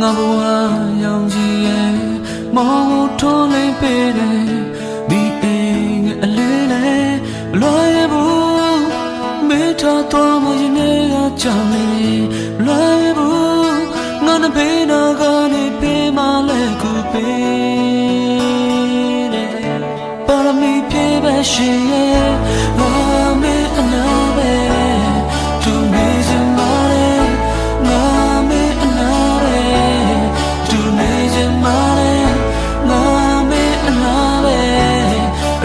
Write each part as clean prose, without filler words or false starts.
ငါဘဝရောင်ကြီးရဲ့မောင်ထိုးလေးပေးတယ်ဒီအိမ်ငါအလေးနဲ့လွှဲဘူးမေးထားသွားမှရင်ထဲကကြောင်နေလွှဲဘူးငါနဲ့ဘေးနာကနေပေးမလဲကူပေးတယ်ပါရမီပြည့်ပဲရှင်ရဲ့ငါမေးအနာပဲသူနေစမှာလေငါမေးအနာပဲသူနေစမှာလေငါမေးအနာပဲ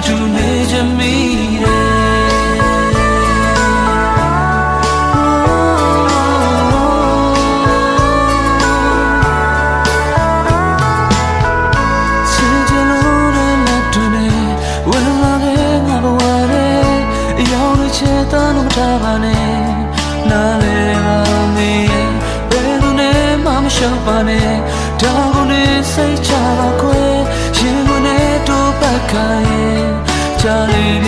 သူနေစမီနားလေပါမေးဘယ်သူနဲ့မှမရှောင်ပါနဲ့ဒါကိုနေစိတ်ချပါခွဲရင်ကိုနဲ့တို့ပတ်ခိုင်းချာလေး